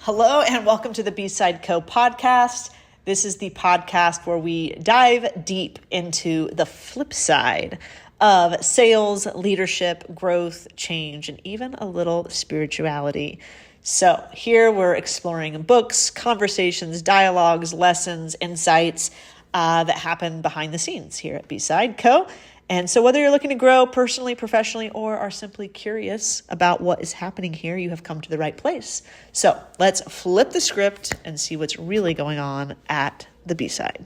Hello and welcome to the B-Side Co podcast. This is the podcast where we dive deep into the flip side of sales, leadership, growth, change, and even a little spirituality. So here we're exploring books, conversations, dialogues, lessons, insights that happen behind the scenes here at B-Side Co. And so whether you're looking to grow personally, professionally, or are simply curious about what is happening here, you have come to the right place. So let's flip the script and see what's really going on at the B-Side.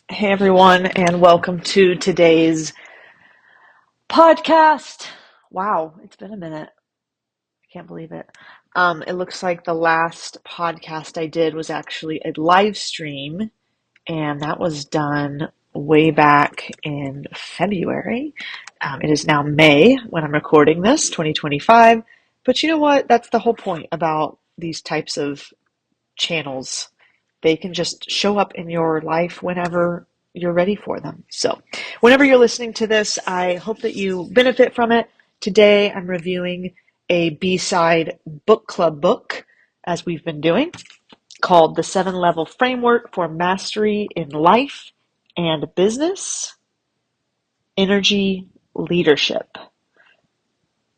Hey everyone, and welcome to today's podcast. Wow, it's been a minute. I can't believe it. It looks like the last podcast I did was actually a live stream, and that was done way back in February. It is now May when I'm recording this, 2025. But you know what? That's the whole point about these types of channels. They can just show up in your life whenever you're ready for them. So whenever you're listening to this, I hope that you benefit from it. Today, I'm reviewing a B-Side book club book, as we've been doing, called The 7-Level Framework for Mastery in Life and Business, Energy, Leadership.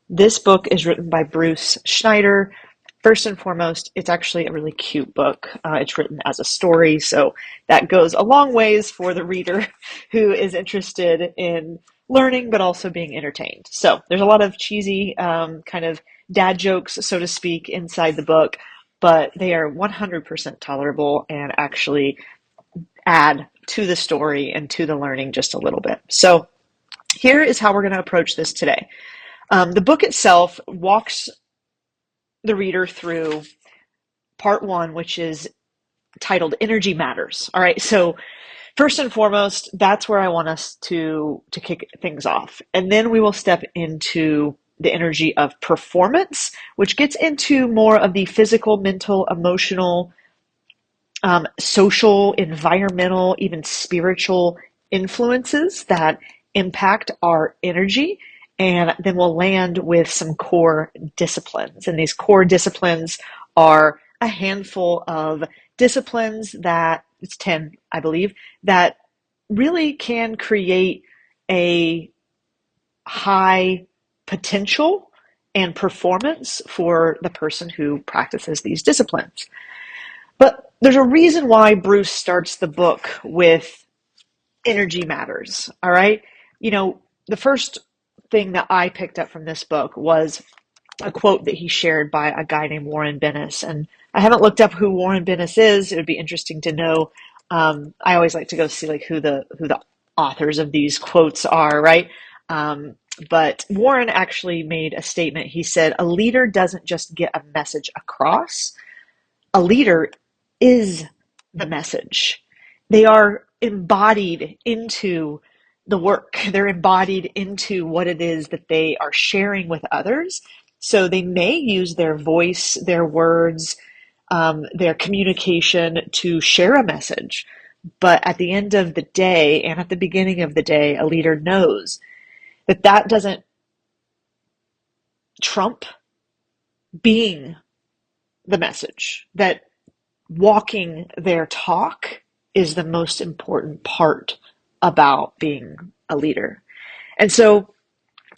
This book is written by Bruce Schneider. First and foremost, it's actually a really cute book. It's written as a story, so that goes a long ways for the reader who is interested in learning but also being entertained. So there's a lot of cheesy kind of dad jokes, so to speak, inside the book, but they are 100% tolerable and actually add to the story and to the learning just a little bit. So here is how we're going to approach this today. The book itself walks the reader through part one, which is titled Energy Matters. All right, so first and foremost, that's where I want us to kick things off. And then we will step into the energy of performance, which gets into more of the physical, mental, emotional, social, environmental, even spiritual influences that impact our energy. And then we'll land with some core disciplines. And these core disciplines are a handful of disciplines that, it's 10, I believe, that really can create a high potential and performance for the person who practices these disciplines. But there's a reason why Bruce starts the book with energy matters, all right? You know, the first thing that I picked up from this book was a quote that he shared by a guy named Warren Bennis. And I haven't looked up who Warren Bennis is. It would be interesting to know. I always like to go see like who the authors of these quotes are, right? But Warren actually made a statement. He said, a leader doesn't just get a message across. A leader is the message. They are embodied into the work. They're embodied into what it is that they are sharing with others. So they may use their voice, their words, their communication to share a message. But at the end of the day and at the beginning of the day, a leader knows that that doesn't trump being the message, that walking their talk is the most important part about being a leader. And so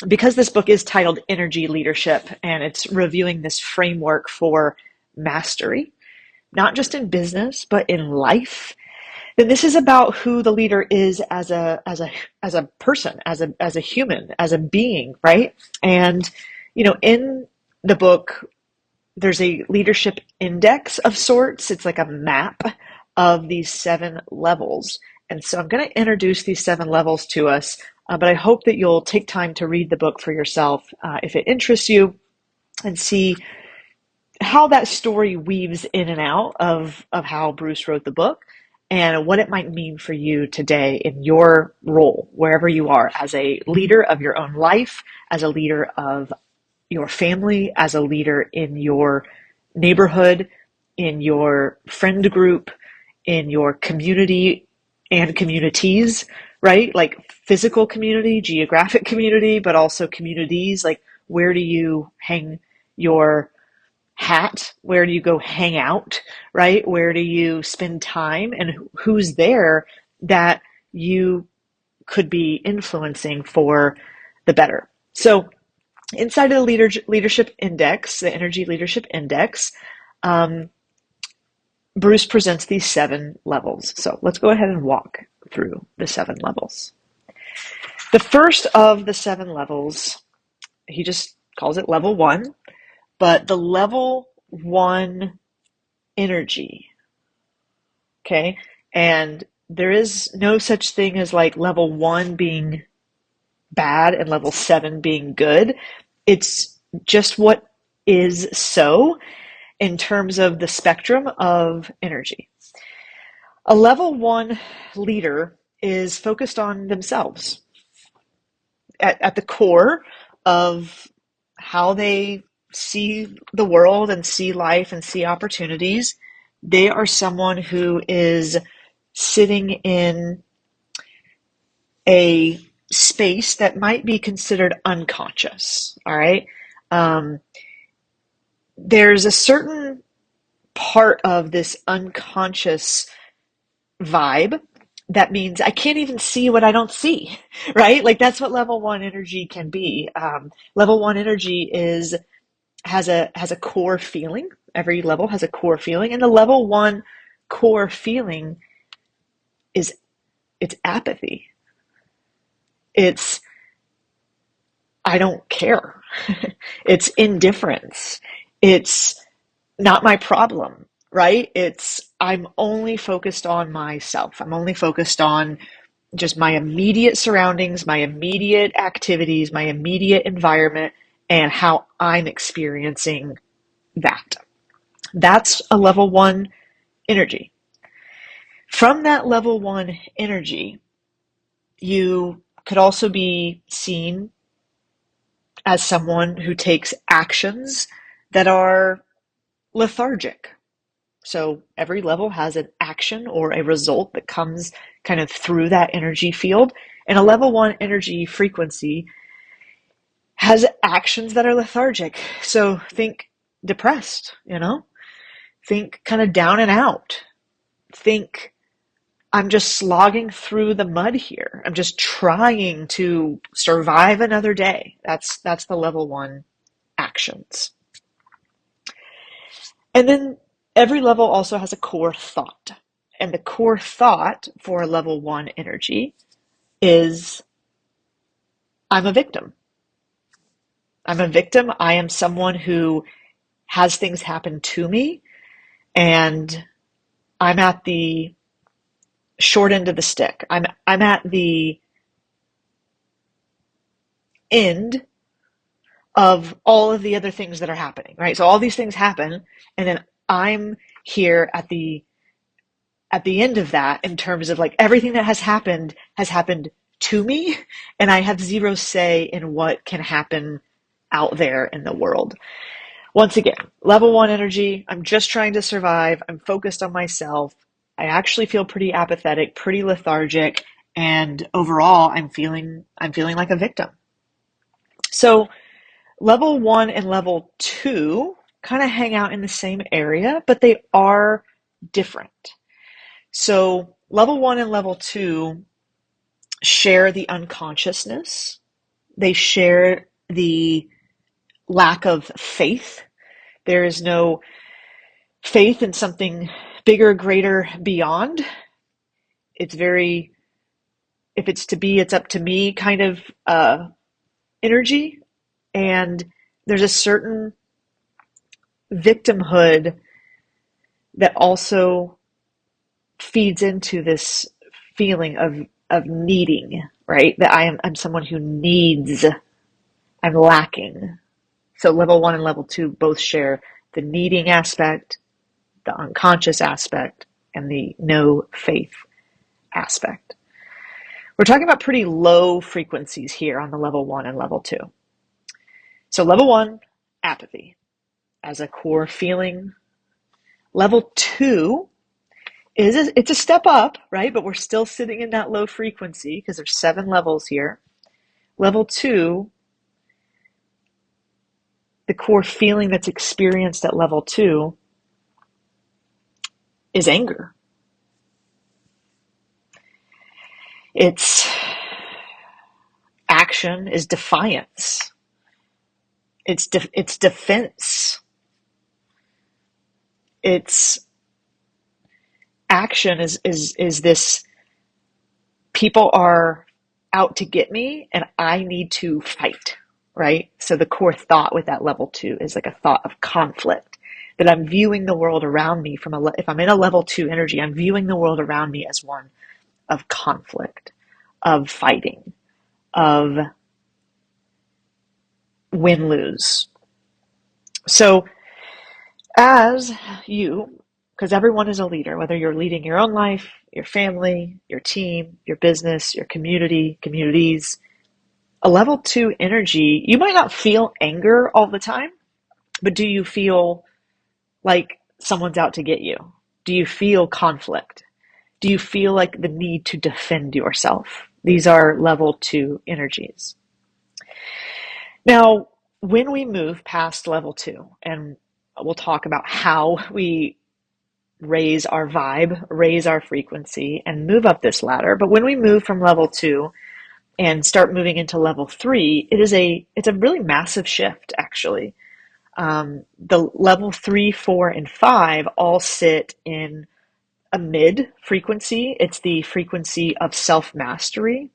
because this book is titled Energy Leadership and it's reviewing this framework for mastery, not just in business, but in life, then this is about who the leader is as a person, as a human, as a being, right? And you know, in the book, there's a leadership index of sorts. It's like a map of these 7 levels. And so I'm going to introduce these 7 levels to us, but I hope that you'll take time to read the book for yourself if it interests you and see how that story weaves in and out of how Bruce wrote the book and what it might mean for you today in your role, wherever you are, as a leader of your own life, as a leader of your family, as a leader in your neighborhood, in your friend group, in your community and communities, right? Like physical community, geographic community, but also communities. Like where do you hang your hat? Where do you go hang out, right? Where do you spend time, and who's there that you could be influencing for the better? So inside of the leadership index, the energy leadership index, um, Bruce presents these 7 levels. So let's go ahead and walk through the 7 levels. The first of the 7 levels, he just calls it level 1, but the level 1 energy, okay? And there is no such thing as like level 1 being bad and level 7 being good. It's just what is so in terms of the spectrum of energy. A level 1 leader is focused on themselves at the core of how they see the world and see life and see opportunities. They are someone who is sitting in a space that might be considered unconscious. All right. Um, there's a certain part of this unconscious vibe that means I can't even see what I don't see, right? Like that's what level 1 energy can be. Level 1 energy has a core feeling. Every level has a core feeling, and the level 1 core feeling is it's apathy. It's I don't care. It's indifference. It's not my problem, right? It's I'm only focused on myself. I'm only focused on just my immediate surroundings, my immediate activities, my immediate environment, and how I'm experiencing that. That's a level 1 energy. From that level 1 energy, you could also be seen as someone who takes actions that are lethargic. So every level has an action or a result that comes kind of through that energy field. And a level 1 energy frequency has actions that are lethargic. So think depressed, think kind of down and out. Think I'm just slogging through the mud here. I'm just trying to survive another day. That's the level 1 actions. And then every level also has a core thought. And the core thought for level 1 energy is I'm a victim. I'm a victim. I am someone who has things happen to me, and I'm at the short end of the stick. I'm at the end of all of the other things that are happening, right? So all these things happen, and then I'm here at the end of that in terms of like everything that has happened to me, and I have zero say in what can happen out there in the world. Once again, level 1 energy, I'm just trying to survive. I'm focused on myself. I actually feel pretty apathetic, pretty lethargic, and overall I'm feeling like a victim. So level 1 and level 2 kind of hang out in the same area, but they are different. So level 1 and level 2 share the unconsciousness. They share the lack of faith. There is no faith in something bigger, greater, beyond. It's very, if it's to be, it's up to me kind of energy. And there's a certain victimhood that also feeds into this feeling of needing, right? That I'm someone who needs, I'm lacking. So level 1 and level 2 both share the needing aspect, the unconscious aspect, and the no faith aspect. We're talking about pretty low frequencies here on the level 1 and level 2. So level 1, apathy as a core feeling. Level 2 it's a step up, right? But we're still sitting in that low frequency because there's 7 levels here. Level 2 the core feeling that's experienced at level 2 is anger. Its action is defiance. It's defense. Its action is this: people are out to get me and I need to fight, right? So the core thought with that level 2 is like a thought of conflict, that I'm viewing the world around me if I'm in a level 2 energy, I'm viewing the world around me as one of conflict, of fighting, of win-lose. So as you, because everyone is a leader, whether you're leading your own life, your family, your team, your business, your communities, a level 2 energy, you might not feel anger all the time, but do you feel like someone's out to get you? Do you feel conflict? Do you feel like the need to defend yourself? These are level 2 energies. Now, when we move past level 2, and we'll talk about how we raise our vibe, raise our frequency, and move up this ladder. But when we move from level 2 and start moving into level 3, it's a really massive shift, actually. The level 3, 4, and 5 all sit in a mid frequency. It's the frequency of self-mastery.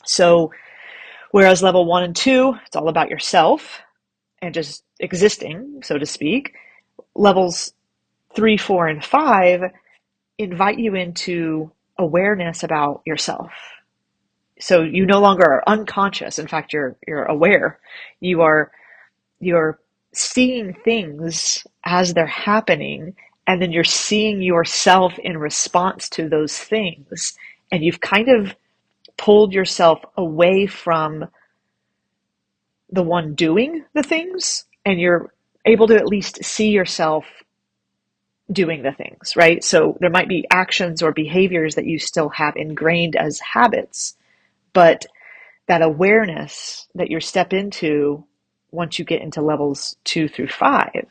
So whereas level 1 and 2, it's all about yourself and just existing, so to speak, levels 3, 4, and 5 invite you into awareness about yourself. So you no longer are unconscious. In fact, you're aware. You're seeing things as they're happening, and then you're seeing yourself in response to those things. And you've kind of pulled yourself away from the one doing the things, and you're able to at least see yourself doing the things, right? So there might be actions or behaviors that you still have ingrained as habits, but that awareness that you step into once you get into levels 2 through 5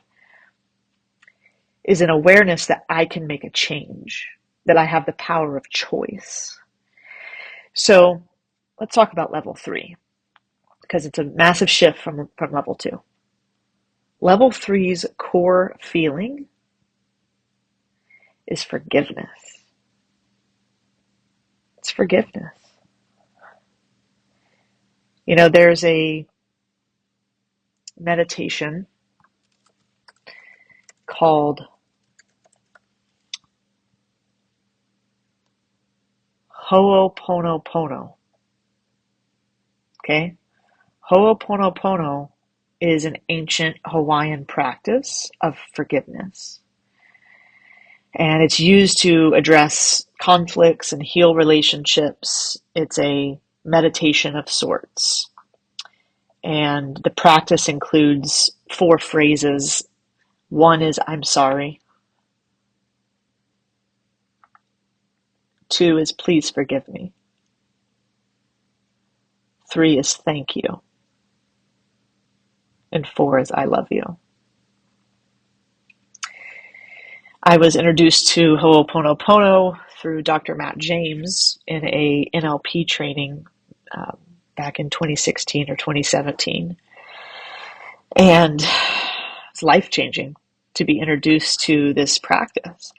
is an awareness that I can make a change, that I have the power of choice. So let's talk about level 3, because it's a massive shift from level 2. Level 3's core feeling is forgiveness. It's forgiveness. You know, there's a meditation called Ho'oponopono. Okay? Ho'oponopono is an ancient Hawaiian practice of forgiveness. And it's used to address conflicts and heal relationships. It's a meditation of sorts. And the practice includes 4 phrases. 1 is, I'm sorry. 2 is, please forgive me. 3 is, thank you. And 4 is, I love you. I was introduced to Ho'oponopono through Dr. Matt James in a NLP training back in 2016 or 2017. And it's life-changing to be introduced to this practice.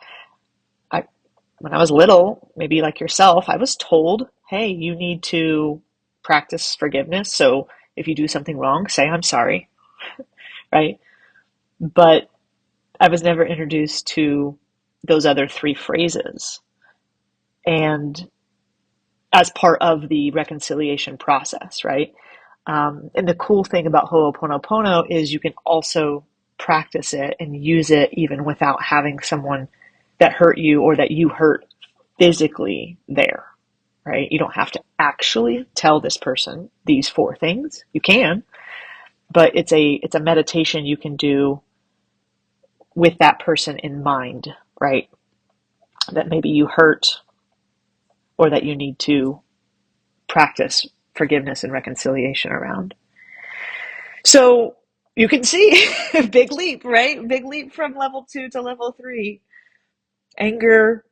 When I was little, maybe like yourself, I was told, hey, you need to practice forgiveness. So if you do something wrong, say, I'm sorry, right? But I was never introduced to those other 3 phrases. And as part of the reconciliation process, right? And the cool thing about Ho'oponopono is you can also practice it and use it even without having someone that hurt you or that you hurt physically there, right? You don't have to actually tell this person these 4 things. You can, but it's a meditation you can do with that person in mind, right? That maybe you hurt or that you need to practice forgiveness and reconciliation around. So You can see big leap, right? Big leap from level 2 to level 3. Anger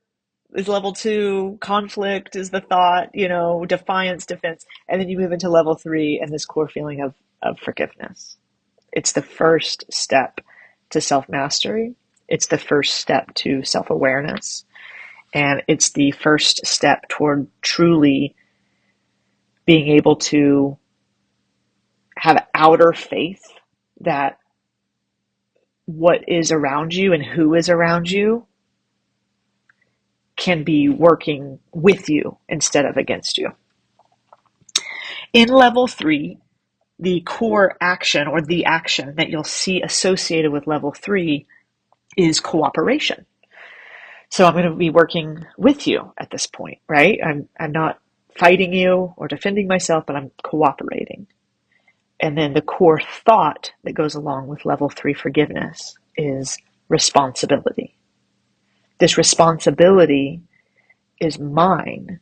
is level 2, conflict is the thought, defiance, defense. And then you move into level 3 and this core feeling of forgiveness. It's the first step to self mastery. It's the first step to self awareness. And it's the first step toward truly being able to have outer faith that what is around you and who is around you can be working with you instead of against you. In level 3, the core action or the action that you'll see associated with level 3 is cooperation. So I'm going to be working with you at this point, right? I'm not fighting you or defending myself, but I'm cooperating. And then the core thought that goes along with level 3 forgiveness is responsibility. This responsibility is mine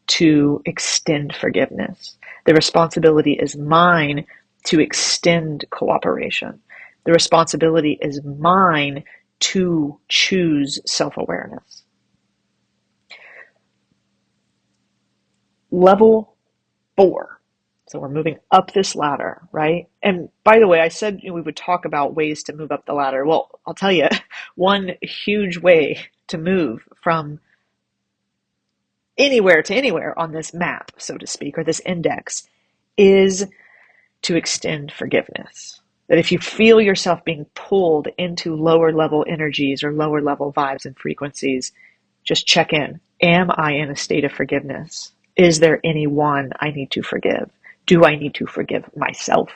to extend forgiveness. The responsibility is mine to extend cooperation. The responsibility is mine to choose self-awareness. Level 4. So we're moving up this ladder, right? And by the way, I said we would talk about ways to move up the ladder. Well, I'll tell you, one huge way to move from anywhere to anywhere on this map, so to speak, or this index, is to extend forgiveness. That if you feel yourself being pulled into lower level energies or lower level vibes and frequencies, just check in. Am I in a state of forgiveness? Is there anyone I need to forgive? Do I need to forgive myself?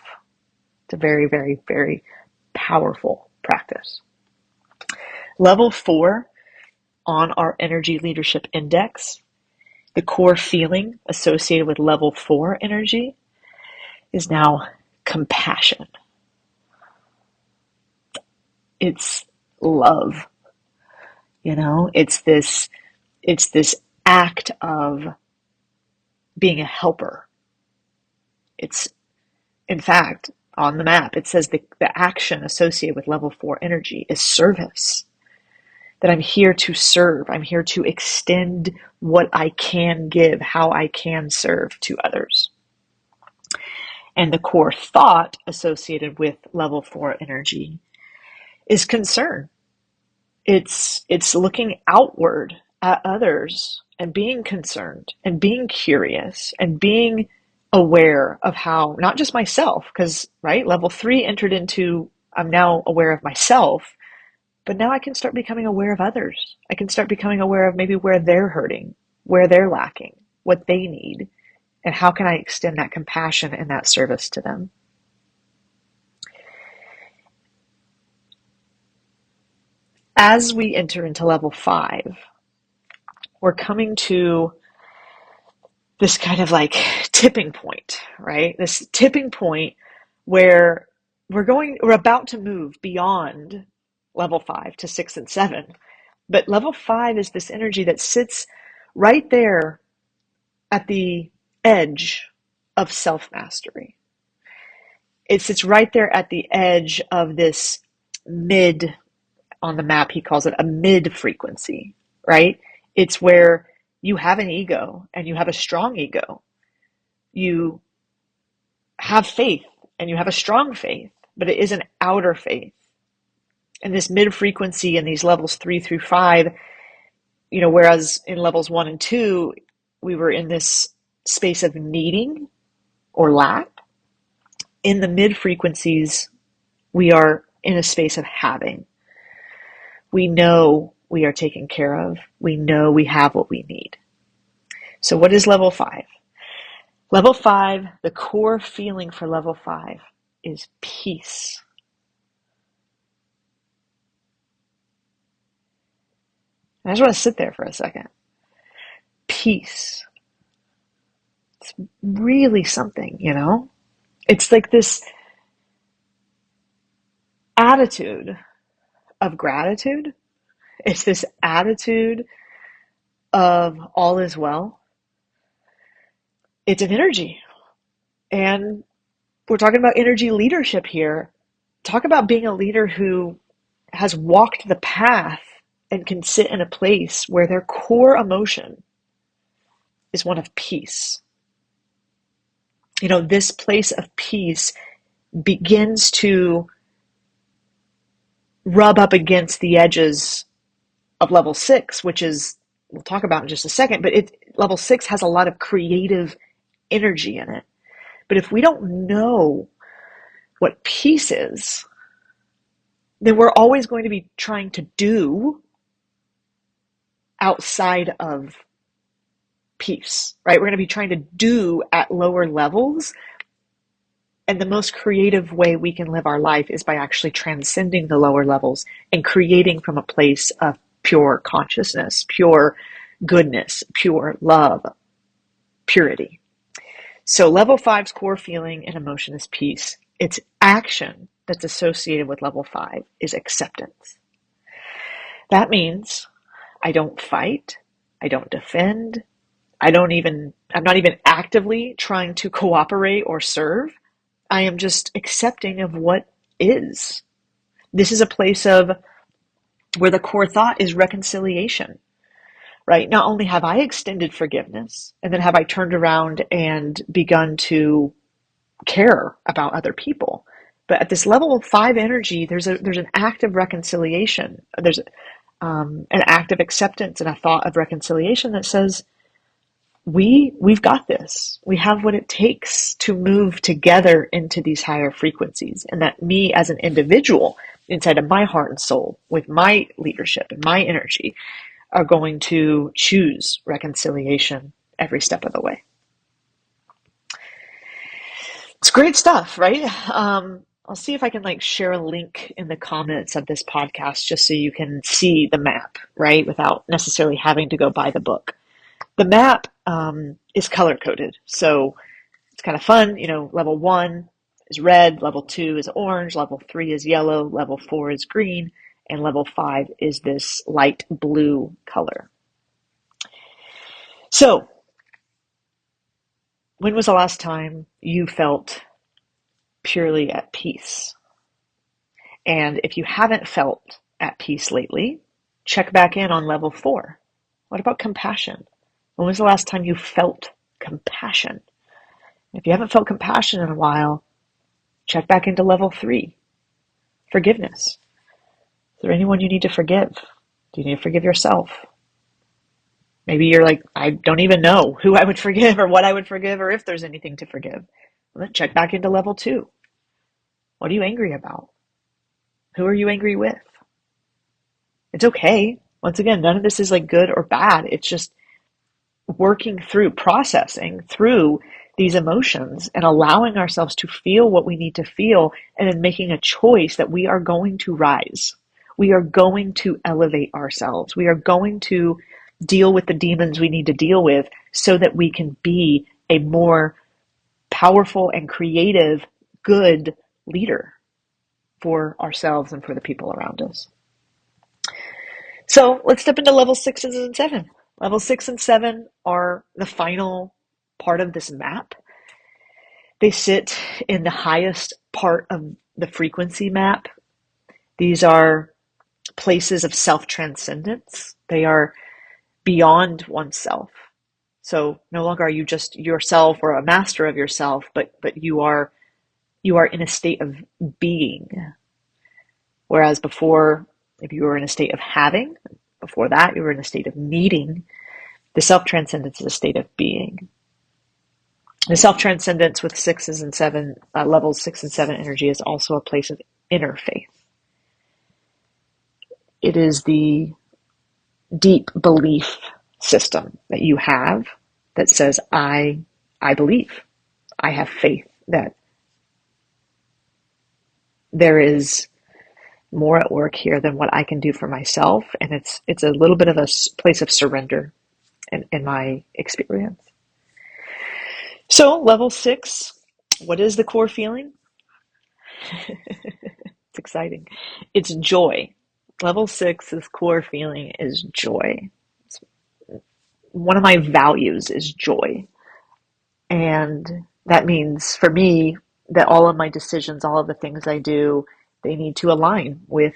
It's a very, very, very powerful practice. Level 4 on our energy leadership index, the core feeling associated with level 4 energy is now compassion. It's love. It's this act of being a helper. It's, in fact, on the map, it says the action associated with level 4 energy is service. That I'm here to serve. I'm here to extend what I can give, how I can serve to others. And the core thought associated with level 4 energy is concern. It's looking outward at others and being concerned and being curious and being aware of how, not just myself, because, right, level 3 entered into, I'm now aware of myself, but now I can start becoming aware of others. I can start becoming aware of maybe where they're hurting, where they're lacking, what they need, and how can I extend that compassion and that service to them. As we enter into level 5, we're coming to this kind of like tipping point, right? This tipping point where we're about to move beyond level 5 to 6 and 7. But level 5 is this energy that sits right there at the edge of self-mastery. It sits right there at the edge of this mid, on the map he calls it a mid frequency, right? It's where you have an ego and you have a strong ego. You have faith and you have a strong faith, but it is an outer faith. And this mid frequency in these levels 3 through 5, whereas in levels 1 and 2, we were in this space of needing or lack. In the mid frequencies, we are in a space of having. We know we are taken care of. We know we have what we need. So what is level 5? Level 5, the core feeling for level 5 is peace. I just want to sit there for a second. Peace. It's really something, It's like this attitude of gratitude. It's this attitude of all is well. It's an energy. And we're talking about energy leadership here. Talk about being a leader who has walked the path and can sit in a place where their core emotion is one of peace. This place of peace begins to rub up against the edges of level 6, which is, we'll talk about in just a second, but level 6 has a lot of creative energy in it. But if we don't know what peace is, then we're always going to be trying to do outside of peace, right? We're going to be trying to do at lower levels. And the most creative way we can live our life is by actually transcending the lower levels and creating from a place of pure consciousness, pure goodness, pure love, purity. So level 5's core feeling and emotion is peace. Its action that's associated with level 5 is acceptance. That means I don't fight, I don't defend, I'm not even actively trying to cooperate or serve. I am just accepting of what is. This is a place of where the core thought is reconciliation, right? Not only have I extended forgiveness, and then have I turned around and begun to care about other people, but at this level of 5 energy, there's an act of reconciliation. There's an act of acceptance and a thought of reconciliation that says, we've got this. We have what it takes to move together into these higher frequencies. And that me as an individual inside of my heart and soul with my leadership and my energy are going to choose reconciliation every step of the way. It's great stuff, right? I'll see if I can share a link in the comments of this podcast just so you can see the map, right? Without necessarily having to go buy the book. The map is color coded, so it's kind of fun. Level 1 is red, level 2 is orange, level 3 is yellow, level 4 is green, and level 5 is this light blue color. So, when was the last time you felt purely at peace? And if you haven't felt at peace lately, check back in on level 4. What about compassion? When was the last time you felt compassion? If you haven't felt compassion in a while, check back into level 3. Forgiveness. Is there anyone you need to forgive? Do you need to forgive yourself? Maybe you're like, I don't even know who I would forgive or what I would forgive or if there's anything to forgive. Well, then check back into level 2. What are you angry about? Who are you angry with? It's okay. Once again, none of this is good or bad. It's just working through, processing through these emotions and allowing ourselves to feel what we need to feel, and then making a choice that we are going to rise. We are going to elevate ourselves. We are going to deal with the demons we need to deal with so that we can be a more powerful and creative, good leader for ourselves and for the people around us. So let's step into level 6 and 7. Level 6 and 7 are the final part of this map. They sit in the highest part of the frequency map. These are places of self-transcendence. They are beyond oneself. So no longer are you just yourself or a master of yourself, but you are in a state of being. Whereas before, if you were in a state of having, before that you were in a state of needing, the self-transcendence is a state of being. The self-transcendence with 6s and 7, levels 6 and 7 energy is also a place of inner faith. It is the deep belief system that you have that says, I believe, I have faith that there is more at work here than what I can do for myself. And it's a little bit of a place of surrender in my experience. So level 6, what is the core feeling? It's exciting. It's joy. Level 6's core feeling is joy. One of my values is joy. And that means for me that all of my decisions, all of the things I do They need to align with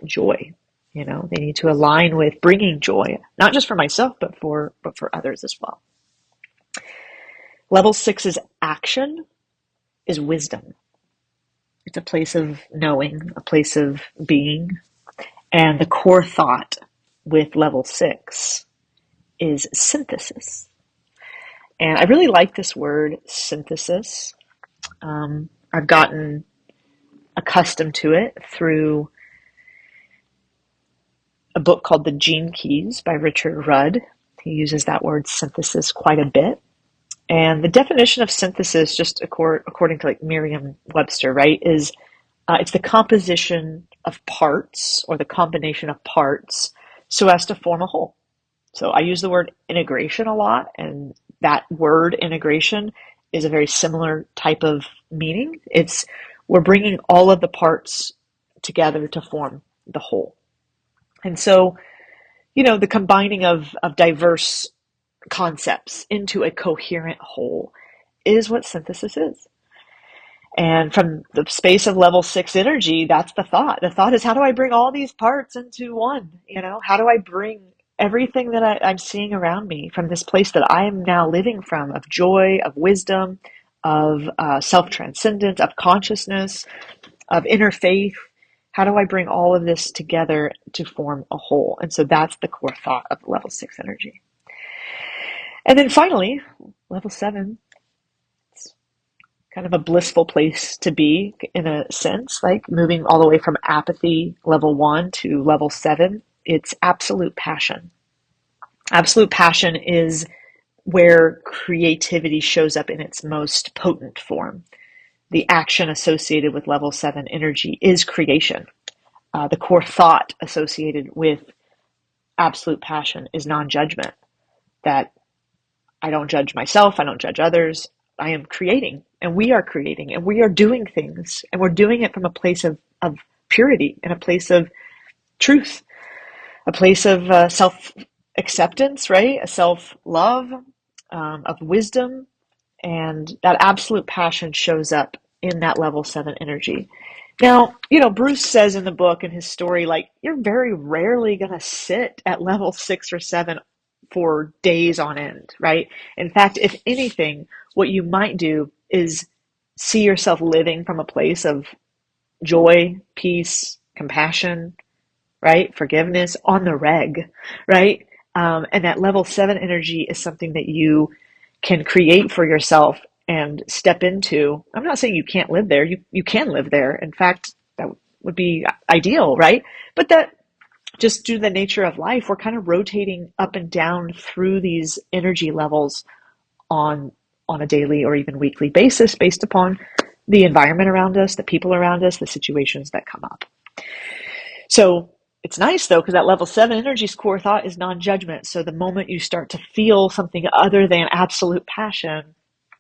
joy. They need to align with bringing joy, not just for myself, but for others as well. Level 6's action is wisdom. It's a place of knowing, a place of being. And the core thought with level 6 is synthesis. And I really like this word, synthesis. I've gotten accustomed to it through a book called The Gene Keys by Richard Rudd. He uses that word synthesis quite a bit. And the definition of synthesis, just according to like Merriam-Webster, right, is it's the composition of parts or the combination of parts so as to form a whole. So I use the word integration a lot, and that word integration is a very similar type of meaning. We're bringing all of the parts together to form the whole. And so, the combining of diverse concepts into a coherent whole is what synthesis is. And from the space of level 6 energy, that's the thought. The thought is, how do I bring all these parts into one? How do I bring everything that I'm seeing around me from this place that I am now living from, of joy, of wisdom, of self-transcendence, of consciousness, of inner faith? How do I bring all of this together to form a whole? And so that's the core thought of level 6 energy. And then finally, level 7, it's kind of a blissful place to be in a sense, like moving all the way from apathy, level 1, to level 7. It's absolute passion. Absolute passion is where creativity shows up in its most potent form. The action associated with level 7 energy is creation. The core thought associated with absolute passion is non-judgment, that I don't judge myself, I don't judge others, I am creating, and we are doing things, and we're doing it from a place of purity and a place of truth, a place of self-acceptance, right? A self-love, of wisdom, and that absolute passion shows up in that level 7 energy. Now, Bruce says in the book, in his story, like, you're very rarely going to sit at level 6 or 7 for days on end, right? In fact, if anything, what you might do is see yourself living from a place of joy, peace, compassion, right? Forgiveness on the reg, right? And that level 7 energy is something that you can create for yourself and step into. I'm not saying you can't live there. You can live there. In fact, that would be ideal, right? But that just due to the nature of life, we're kind of rotating up and down through these energy levels on a daily or even weekly basis based upon the environment around us, the people around us, the situations that come up. So it's nice though, because that level 7 energy's core thought is non-judgment. So the moment you start to feel something other than absolute passion,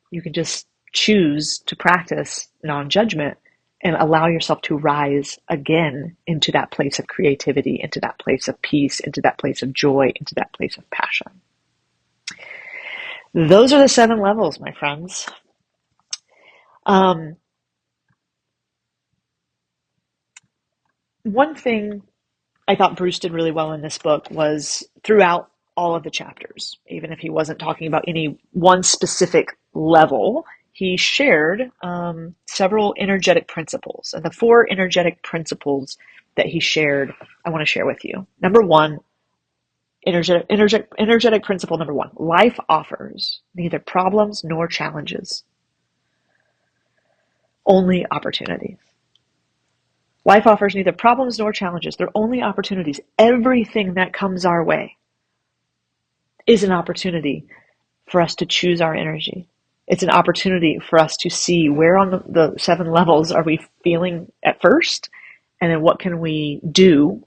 you can just choose to practice non-judgment and allow yourself to rise again into that place of creativity, into that place of peace, into that place of joy, into that place of passion. Those are the 7 levels, my friends. One thing I thought Bruce did really well in this book was throughout all of the chapters, even if he wasn't talking about any one specific level, he shared several energetic principles. And the 4 energetic principles that he shared, I want to share with you. Number 1, energetic principle number 1, life offers neither problems nor challenges, only opportunities. Life offers neither problems nor challenges. They're only opportunities. Everything that comes our way is an opportunity for us to choose our energy. It's an opportunity for us to see where on the 7 levels are we feeling at first, and then what can we do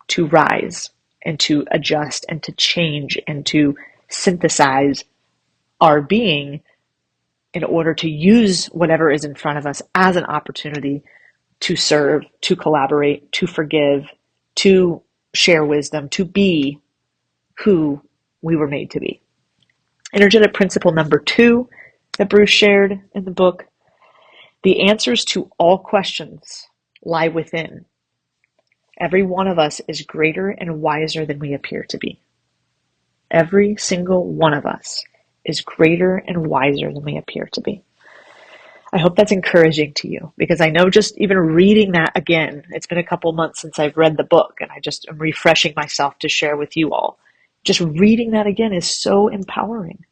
to rise and to adjust and to change and to synthesize our being in order to use whatever is in front of us as an opportunity to serve, to collaborate, to forgive, to share wisdom, to be who we were made to be. Energetic principle number 2 that Bruce shared in the book, the answers to all questions lie within. Every one of us is greater and wiser than we appear to be. Every single one of us is greater and wiser than we appear to be. I hope that's encouraging to you, because I know just even reading that again, it's been a couple months since I've read the book, and I just am refreshing myself to share with you all. Just reading that again is so empowering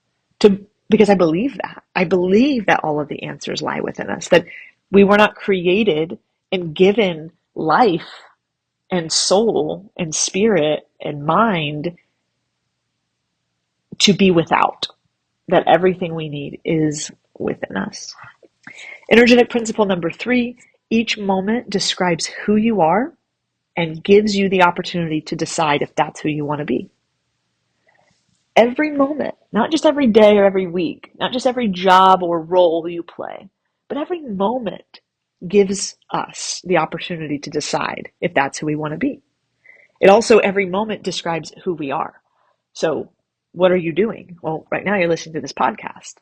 because I believe that. I believe that all of the answers lie within us, that we were not created and given life and soul and spirit and mind to be without, that everything we need is within us. Energetic principle number 3, each moment describes who you are and gives you the opportunity to decide if that's who you want to be. Every moment, not just every day or every week, not just every job or role you play, but every moment gives us the opportunity to decide if that's who we want to be. It also, every moment describes who we are. So what are you doing? Well, right now you're listening to this podcast.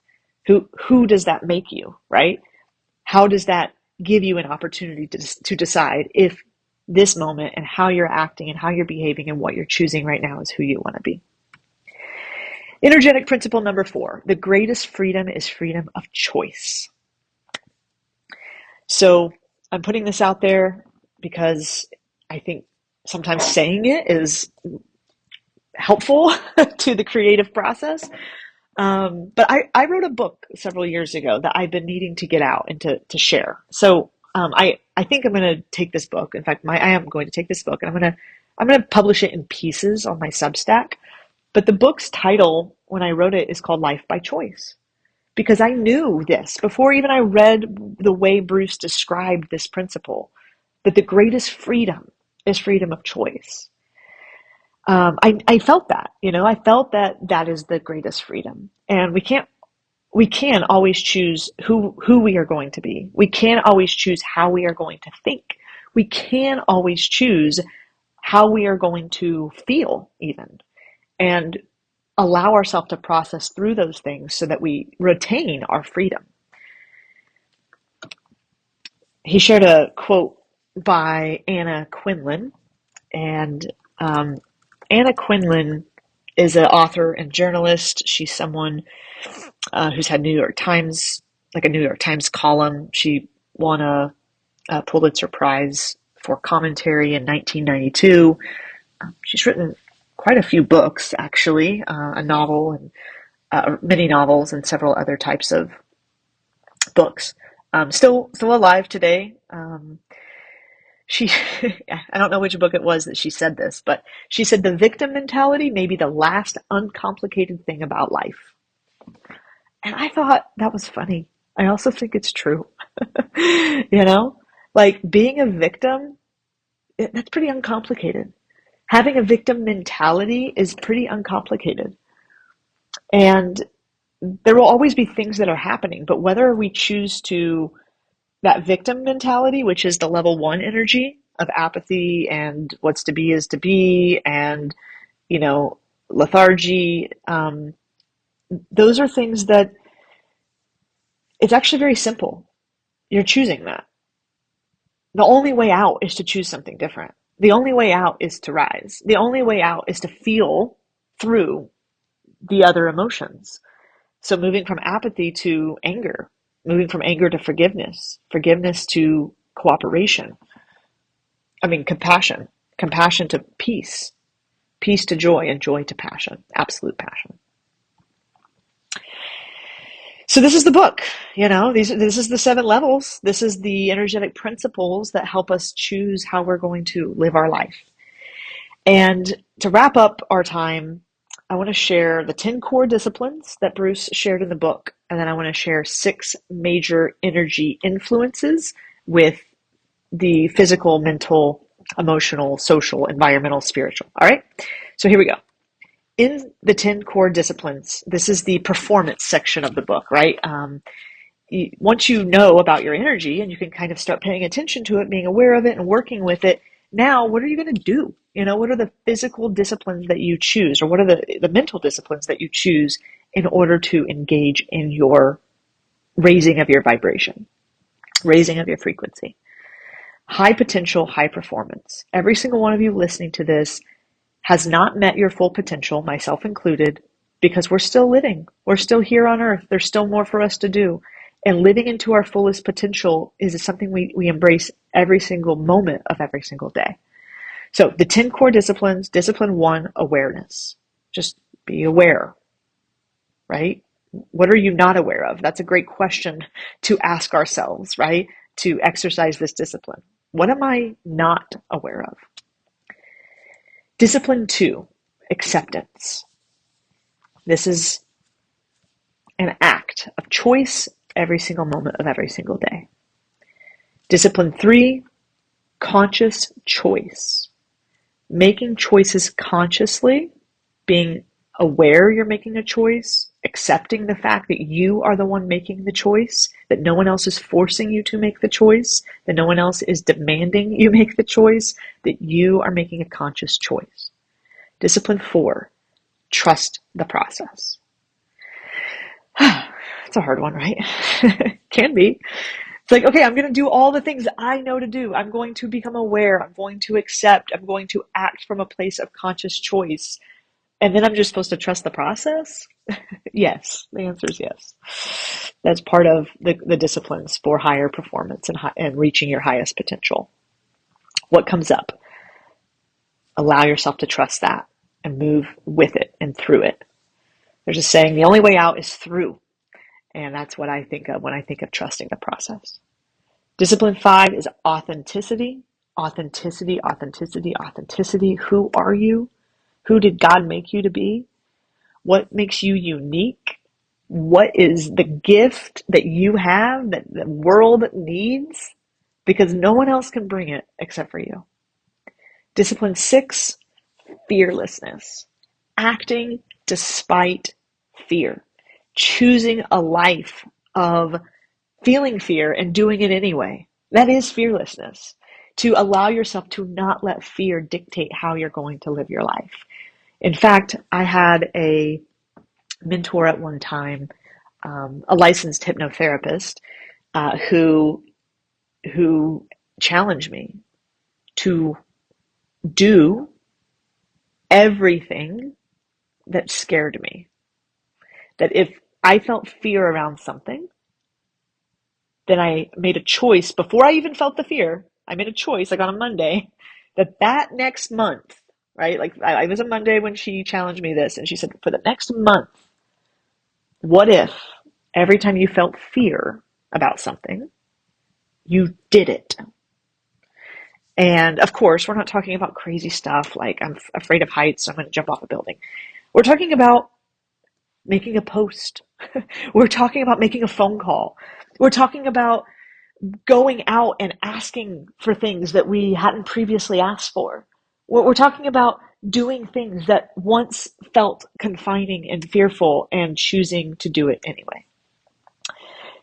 Who does that make you, right? How does that give you an opportunity to decide if this moment and how you're acting and how you're behaving and what you're choosing right now is who you want to be? Energetic principle number 4, the greatest freedom is freedom of choice. So I'm putting this out there because I think sometimes saying it is helpful to the creative process. But I wrote a book several years ago that I've been needing to get out and to share. So I think I'm going to take this book. In fact, I am going to take this book and I'm going to publish it in pieces on my Substack. But the book's title, when I wrote it, is called Life by Choice, because I knew this before even I read the way Bruce described this principle, that the greatest freedom is freedom of choice. I felt that, I felt that is the greatest freedom. And we can always choose who we are going to be. We can't always choose how we are going to think. We can always choose how we are going to feel even, and allow ourselves to process through those things so that we retain our freedom. He shared a quote by Anna Quindlen, and Anna Quindlen is an author and journalist. She's someone who's had New York Times, like a New York Times column. She won a Pulitzer Prize for commentary in 1992. She's written quite a few books, actually, a novel and many novels and several other types of books. Still alive today. She, I don't know which book it was that she said this, but she said the victim mentality may be the last uncomplicated thing about life. And I thought that was funny. I also think it's true. Like being a victim, that's pretty uncomplicated. Having a victim mentality is pretty uncomplicated. And there will always be things that are happening, but whether we choose to, that victim mentality, which is the level 1 energy of apathy and what's to be is to be, and, lethargy, those are things that it's actually very simple. You're choosing that. The only way out is to choose something different. The only way out is to rise. The only way out is to feel through the other emotions. So moving from apathy to anger, moving from anger to forgiveness, forgiveness to cooperation. Compassion, compassion to peace, peace to joy, and joy to passion, absolute passion. So this is the book, this is the 7 levels. This is the energetic principles that help us choose how we're going to live our life. And to wrap up our time, I want to share the 10 core disciplines that Bruce shared in the book. And then I want to share 6 major energy influences with the physical, mental, emotional, social, environmental, spiritual. All right. So here we go. In the 10 core disciplines, this is the performance section of the book, right? Once you know about your energy and you can kind of start paying attention to it, being aware of it and working with it, now what are you going to do? What are the physical disciplines that you choose, or what are the mental disciplines that you choose in order to engage in your raising of your vibration, raising of your frequency? High potential, high performance. Every single one of you listening to this has not met your full potential, myself included, because we're still living. We're still here on earth. There's still more for us to do. And living into our fullest potential is something we embrace every single moment of every single day. So the 10 core disciplines, discipline 1, awareness. Just be aware, right? What are you not aware of? That's a great question to ask ourselves, right? To exercise this discipline. What am I not aware of? Discipline 2, acceptance. This is an act of choice every single moment of every single day. Discipline 3, conscious choice. Making choices consciously, being aware you're making a choice, accepting the fact that you are the one making the choice, that no one else is forcing you to make the choice, that no one else is demanding you make the choice, that you are making a conscious choice. Discipline 4, trust the process. It's a hard one, right? Can be. It's like, okay, I'm going to do all the things that I know to do. I'm going to become aware. I'm going to accept. I'm going to act from a place of conscious choice. And then I'm just supposed to trust the process? Yes, the answer is yes. That's part of the disciplines for higher performance and reaching your highest potential. What comes up? Allow yourself to trust that and move with it and through it. There's a saying, the only way out is through. And that's what I think of when I think of trusting the process. Discipline 5 is authenticity. Authenticity, authenticity, authenticity. Who are you? Who did God make you to be? What makes you unique? What is the gift that you have that the world needs? Because no one else can bring it except for you. Discipline 6, fearlessness. Acting despite fear. Choosing a life of feeling fear and doing it anyway. That is fearlessness. To allow yourself to not let fear dictate how you're going to live your life. In fact, I had a mentor at one time, a licensed hypnotherapist, who challenged me to do everything that scared me. That if I felt fear around something, then I made a choice before I even felt the fear. I made a choice, like on a Monday, that next month, right? Like it was a Monday when she challenged me this, and she said, for the next month, what if every time you felt fear about something, you did it? And of course, we're not talking about crazy stuff like I'm afraid of heights, so I'm going to jump off a building. We're talking about making a post. We're talking about making a phone call. We're talking about going out and asking for things that we hadn't previously asked for. We're talking about doing things that once felt confining and fearful and choosing to do it anyway.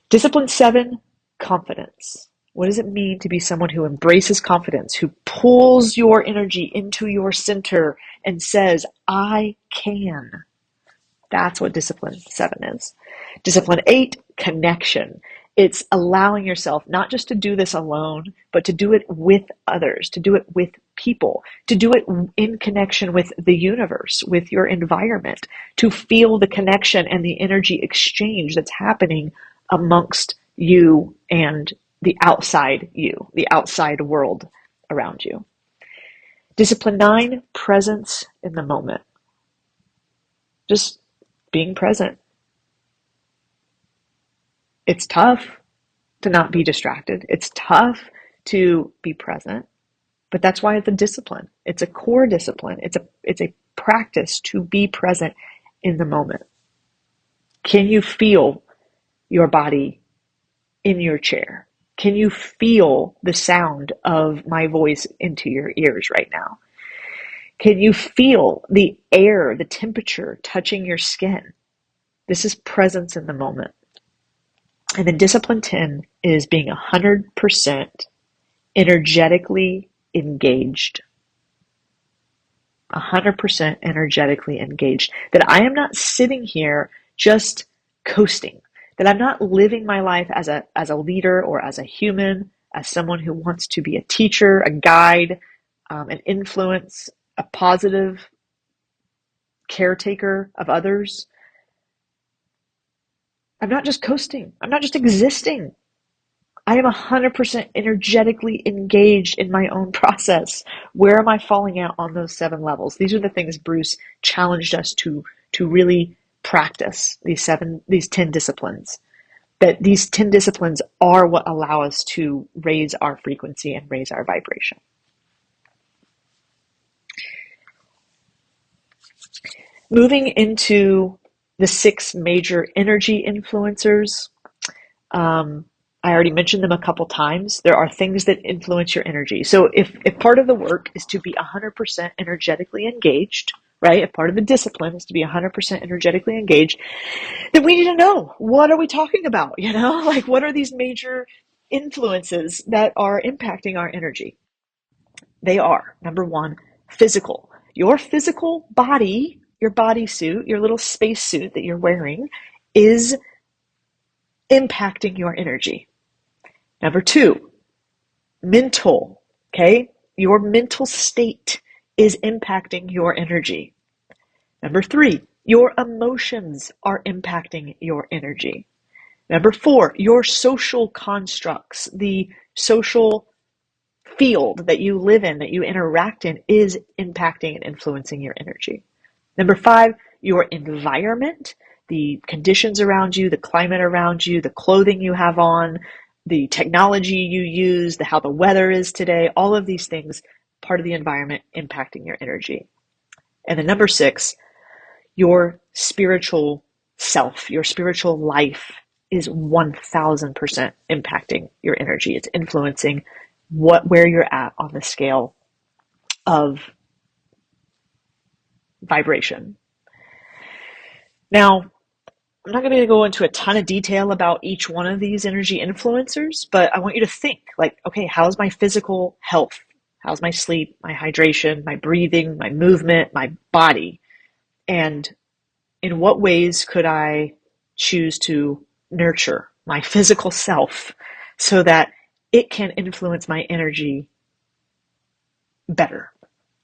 Discipline 7, confidence. What does it mean to be someone who embraces confidence, who pulls your energy into your center and says, I can? That's what discipline 7 is. Discipline 8, connection. It's allowing yourself not just to do this alone, but to do it with others, to do it with people, to do it in connection with the universe, with your environment, to feel the connection and the energy exchange that's happening amongst you and the outside world around you. Discipline 9, presence in the moment. Just being present. It's tough to not be distracted. It's tough to be present, but that's why it's a discipline. It's a core discipline. It's a practice to be present in the moment. Can you feel your body in your chair? Can you feel the sound of my voice into your ears right now? Can you feel the air, the temperature touching your skin? This is presence in the moment. And then discipline 10 is being 100% energetically engaged. 100% energetically engaged. That I am not sitting here just coasting. That I'm not living my life as a leader or as a human. as someone who wants to be a teacher, a guide, an influence, a positive caretaker of others. I'm not just coasting. I'm not just existing. I am 100% energetically engaged in my own process. Where am I falling out on those 7 levels? These are the things Bruce challenged us to really practice, these 10 disciplines. That these 10 disciplines are what allow us to raise our frequency and raise our vibration. Moving into the 6 major energy influencers, I already mentioned them a couple times. There are things that influence your energy. So if part of the work is to be 100% energetically engaged, right? If part of the discipline is to be 100% energetically engaged, then we need to know, what are we talking about? Like, what are these major influences that are impacting our energy? They are, number 1, physical. Your physical body, your bodysuit, your little space suit that you're wearing is impacting your energy. Number 2, mental, okay? Your mental state is impacting your energy. Number 3, your emotions are impacting your energy. Number 4, your social constructs, the social field that you live in, that you interact in, is impacting and influencing your energy. Number 5, your environment, the conditions around you, the climate around you, the clothing you have on, the technology you use, how the weather is today, all of these things, part of the environment impacting your energy. And then number 6, your spiritual self, your spiritual life is 1000% impacting your energy. It's influencing where you're at on the scale of vibration. Now, I'm not going to go into a ton of detail about each one of these energy influencers, but I want you to think like, okay, how's my physical health? How's my sleep, my hydration, my breathing, my movement, my body? And in what ways could I choose to nurture my physical self so that it can influence my energy better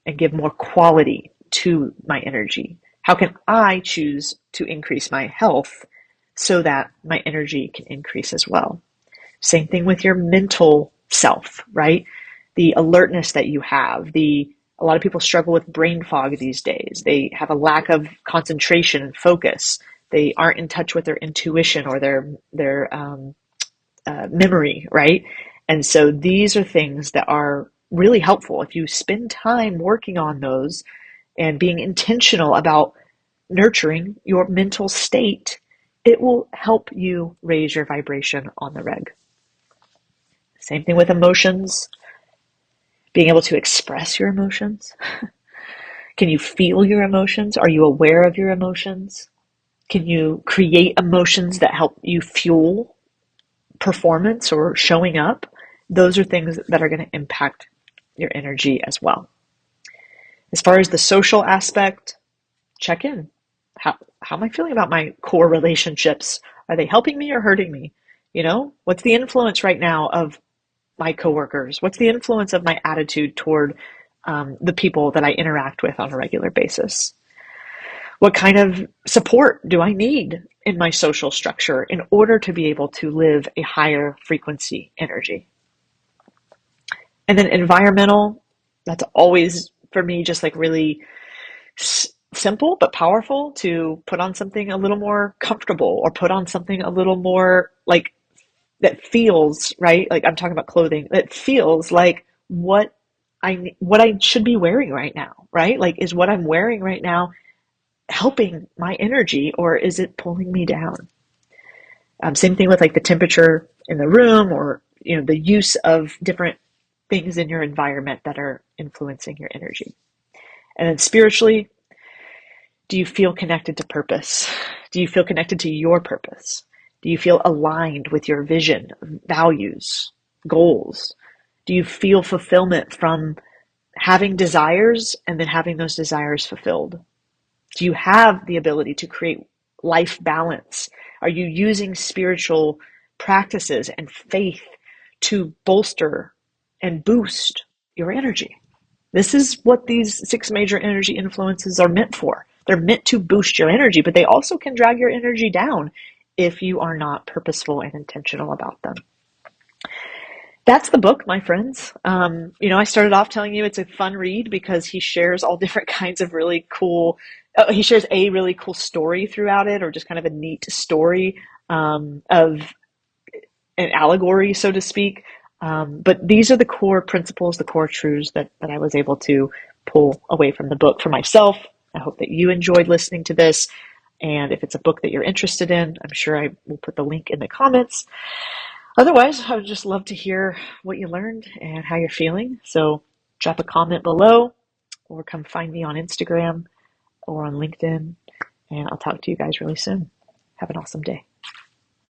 and give more quality to my energy? How can I choose to increase my health so that my energy can increase as well? Same thing with your mental self, right? The alertness that you have, a lot of people struggle with brain fog these days. They have a lack of concentration and focus. They aren't in touch with their intuition or their memory, right? And so these are things that are really helpful. If you spend time working on those and being intentional about nurturing your mental state, it will help you raise your vibration on the reg. Same thing with emotions, being able to express your emotions. Can you feel your emotions? Are you aware of your emotions? Can you create emotions that help you fuel performance or showing up? Those are things that are going to impact your energy as well. As far as the social aspect, check in. How am I feeling about my core relationships? Are they helping me or hurting me? What's the influence right now of my coworkers? What's the influence of my attitude toward the people that I interact with on a regular basis? What kind of support do I need in my social structure in order to be able to live a higher frequency energy? And then environmental, that's always for me just like really simple but powerful, to put on something a little more comfortable or put on something a little more like that feels right. Like I'm talking about clothing that feels like what I should be wearing right now, right? Like, is what I'm wearing right now helping my energy or is it pulling me down? Same thing with like the temperature in the room or, the use of different things in your environment that are influencing your energy. And then spiritually, do you feel connected to purpose? Do you feel connected to your purpose? Do you feel aligned with your vision, values, goals? Do you feel fulfillment from having desires and then having those desires fulfilled? Do you have the ability to create life balance? Are you using spiritual practices and faith to bolster and boost your energy. This is what these 6 major energy influences are meant for. They're meant to boost your energy, but they also can drag your energy down if you are not purposeful and intentional about them. That's the book, my friends. I started off telling you it's a fun read because he shares all different kinds of really cool. He shares a really cool story throughout it, or just kind of a neat story of an allegory, so to speak. But these are the core principles, the core truths that I was able to pull away from the book for myself. I hope that you enjoyed listening to this. And if it's a book that you're interested in, I'm sure I will put the link in the comments. Otherwise, I would just love to hear what you learned and how you're feeling. So drop a comment below or come find me on Instagram or on LinkedIn. And I'll talk to you guys really soon. Have an awesome day.